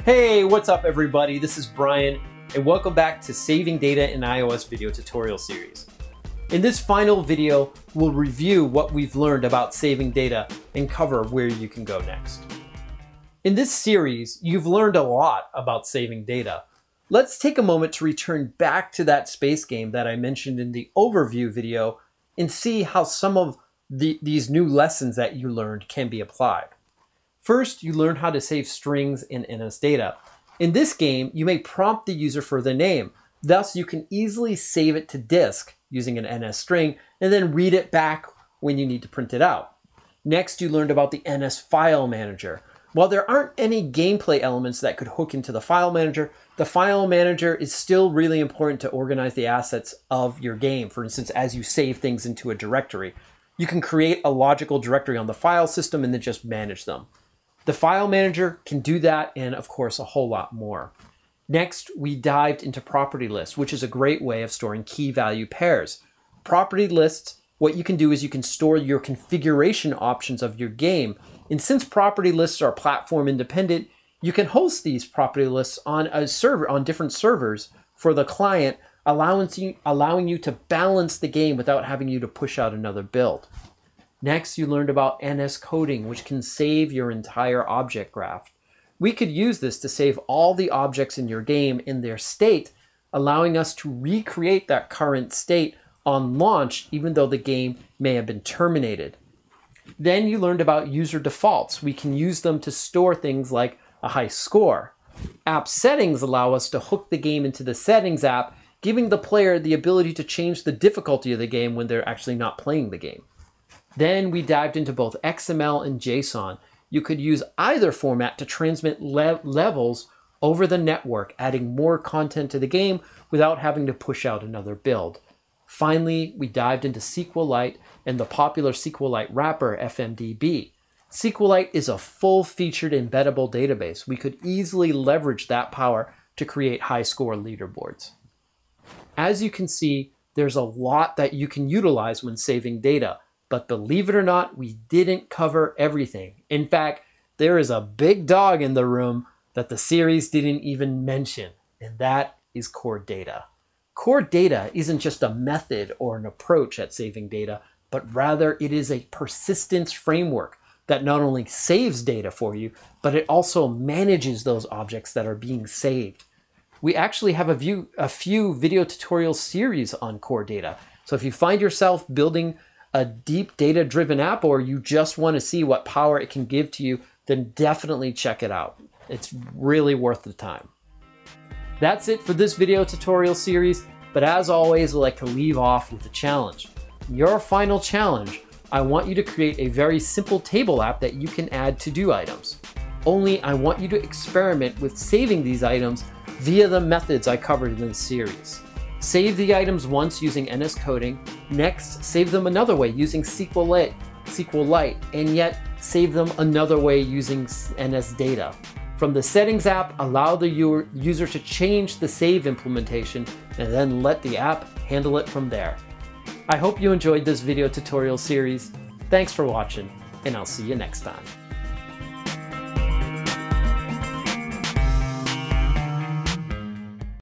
Hey, what's up everybody? This is Brian and welcome back to Saving Data in iOS video tutorial series. In this final video, we'll review what we've learned about saving data and cover where you can go next. In this series, you've learned a lot about saving data. Let's take a moment to return back to that space game that I mentioned in the overview video and see how some of these new lessons that you learned can be applied. First, you learn how to save strings in NS data. In this game, you may prompt the user for the name. Thus, you can easily save it to disk using an NS string and then read it back when you need to print it out. Next, you learned about the NS file manager. While there aren't any gameplay elements that could hook into the file manager is still really important to organize the assets of your game. For instance, as you save things into a directory, you can create a logical directory on the file system and then just manage them. The file manager can do that and of course a whole lot more. Next, we dived into property lists, which is a great way of storing key value pairs. Property lists, what you can do is you can store your configuration options of your game. And since property lists are platform independent, you can host these property lists on a server, on different servers for the client, allowing you to balance the game without having you to push out another build. Next, you learned about NS coding, which can save your entire object graph. We could use this to save all the objects in your game in their state, allowing us to recreate that current state on launch, even though the game may have been terminated. Then you learned about user defaults. We can use them to store things like a high score. App settings allow us to hook the game into the settings app, giving the player the ability to change the difficulty of the game when they're actually not playing the game. Then we dived into both XML and JSON. You could use either format to transmit levels over the network, adding more content to the game without having to push out another build. Finally, we dived into SQLite and the popular SQLite wrapper, FMDB. SQLite is a full-featured embeddable database. We could easily leverage that power to create high-score leaderboards. As you can see, there's a lot that you can utilize when saving data. But believe it or not, we didn't cover everything. In fact, there is a big dog in the room that the series didn't even mention, and that is core data. Core data isn't just a method or an approach at saving data, but rather it is a persistence framework that not only saves data for you, but it also manages those objects that are being saved. We actually have a few video tutorial series on core data. So if you find yourself building a deep data-driven app, or you just want to see what power it can give to you, then definitely check it out. It's really worth the time. That's it for this video tutorial series, but as always, I like to leave off with a challenge. Your final challenge, I want you to create a very simple table app that you can add to-do items. Only I want you to experiment with saving these items via the methods I covered in this series. Save the items once using NS coding, next save them another way using SQLite, and yet save them another way using NS data. From the settings app, allow the user to change the save implementation and then let the app handle it from there. I hope you enjoyed this video tutorial series. Thanks for watching, and I'll see you next time.